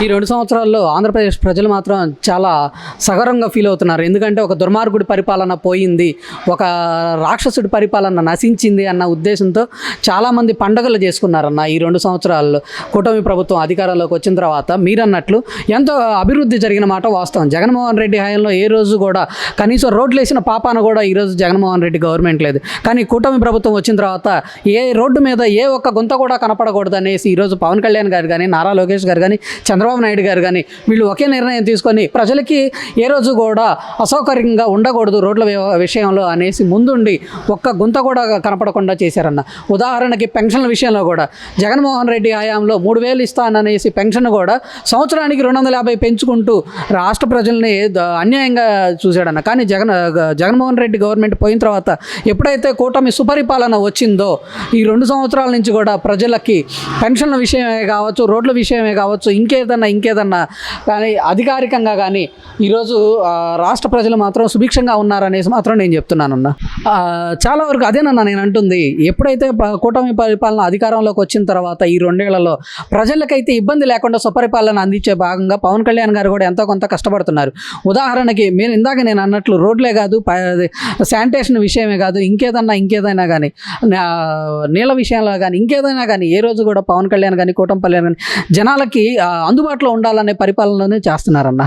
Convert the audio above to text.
ఈ 2 సంవత్సరాల్లో ఆంధ్రప్రదేశ్ ప్రజలు మాత్రం చాలా సగర్వంగా ఫీల్ అవుతున్నారు. ఎందుకంటే ఒక దుర్మార్గుడి పరిపాలన పోయింది, ఒక రాక్షసుడి పరిపాలన నశించింది అన్న ఉద్దేశంతో చాలామంది పండుగలు చేసుకున్నారన్న. ఈ 2 సంవత్సరాల్లో కూటమి ప్రభుత్వం అధికారంలోకి వచ్చిన తర్వాత మీరన్నట్లు ఎంతో అభివృద్ధి జరిగిన మాట వాస్తవం. జగన్మోహన్ రెడ్డి హయాంలో ఏ రోజు కూడా కనీసం రోడ్లు వేసిన పాపాన కూడా ఈరోజు జగన్మోహన్ రెడ్డి గవర్నమెంట్ లేదు. కానీ కూటమి ప్రభుత్వం వచ్చిన తర్వాత ఏ రోడ్డు మీద ఏ ఒక్క గుంత కూడా కనపడకూడదు అనేసి ఈరోజు పవన్ కళ్యాణ్ గారు కానీ, నారా లోకేష్ గారు కానీ, చంద్రబాబు నాయుడు గారు కానీ వీళ్ళు ఒకే నిర్ణయం తీసుకొని ప్రజలకి ఏ రోజు కూడా అసౌకర్యంగా ఉండకూడదు రోడ్ల విషయంలో అనేసి ముందుండి ఒక్క గుంత కూడా కనపడకుండా చేశారన్న. ఉదాహరణకి పెన్షన్ల విషయంలో కూడా జగన్మోహన్ రెడ్డి హయాంలో 3,000 ఇస్తాననేసి పెన్షన్ కూడా సంవత్సరానికి 250 పెంచుకుంటూ రాష్ట్ర ప్రజల్ని అన్యాయంగా చూశాడన్న. కానీ జగన్మోహన్ రెడ్డి గవర్నమెంట్ పోయిన తర్వాత ఎప్పుడైతే కూటమి సుపరిపాలన వచ్చిందో ఈ 2 సంవత్సరాల నుంచి కూడా ప్రజలకి పెన్షన్ల విషయమే కావచ్చు, రోడ్ల విషయమే కావచ్చు, ఇంకేదన్నా కానీ అధికారికంగా కానీ ఈరోజు రాష్ట్ర ప్రజలు మాత్రం సుభిక్షంగా ఉన్నారనేసి మాత్రం నేను చెప్తున్నానన్న. చాలా వరకు అదేనన్నా నేను అంటుంది. ఎప్పుడైతే కూటమి పరిపాలన అధికారంలోకి వచ్చిన తర్వాత ఈ 2 ఏళ్లలో ప్రజలకైతే ఇబ్బంది లేకుండా సుపరిపాలన అందించే భాగంగా పవన్ కళ్యాణ్ గారు కూడా ఎంతో కొంత కష్టపడుతున్నారు. ఉదాహరణకి నేను అన్నట్లు రోడ్లే కాదు, శానిటేషన్ విషయమే కాదు, ఇంకేదైనా కానీ నీళ్ళ విషయంలో కానీ ఇంకేదైనా కానీ ఏ రోజు కూడా పవన్ కళ్యాణ్ కానీ కూటమి కళ్యాణ్ కానీ జనాలకి అందుబాటులో ఉండాలనే పరిపాలనలోనే చేస్తున్నారన్న.